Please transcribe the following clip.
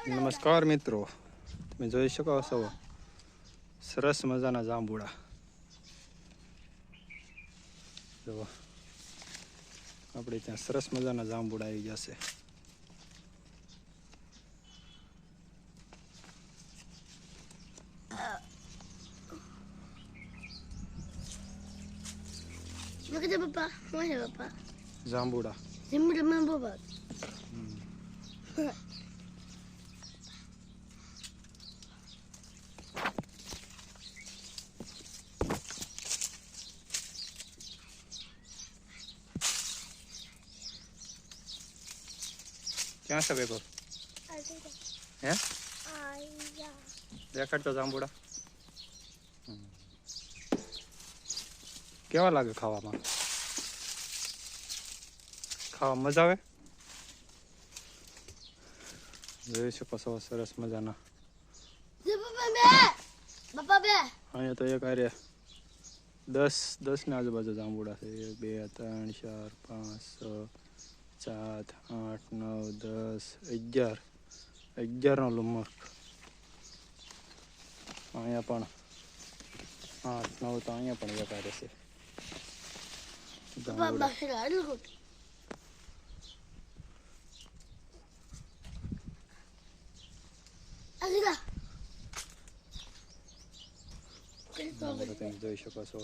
નમસ્કાર મિત્રો, તમે જોઈ શકો છો સરસ મજાના જાંબુડા. જો આપણે ત્યાં સરસ મજાના જાંબુડા આવી જશે. પપ્પા શું છે પપ્પા? જાંબુડા. પપ્પા ક્યાં છે ભેગો? હે દેખાડતો જાંબુડા કેવા લાગે ખાવામાં? ખાવા મજા આવે? જોઈ શકો છો સરસ મજાના. અહીંયા તો એક આરે 10 ની આજુબાજુ જાંબુડા છે. 1 2 3 4 5 6 7 8 9 10 11 નો લુમક. અહીંયા પણ 8 9 તો અહીંયા પણ એક આરે છે. તમે જોઈ શકો છો.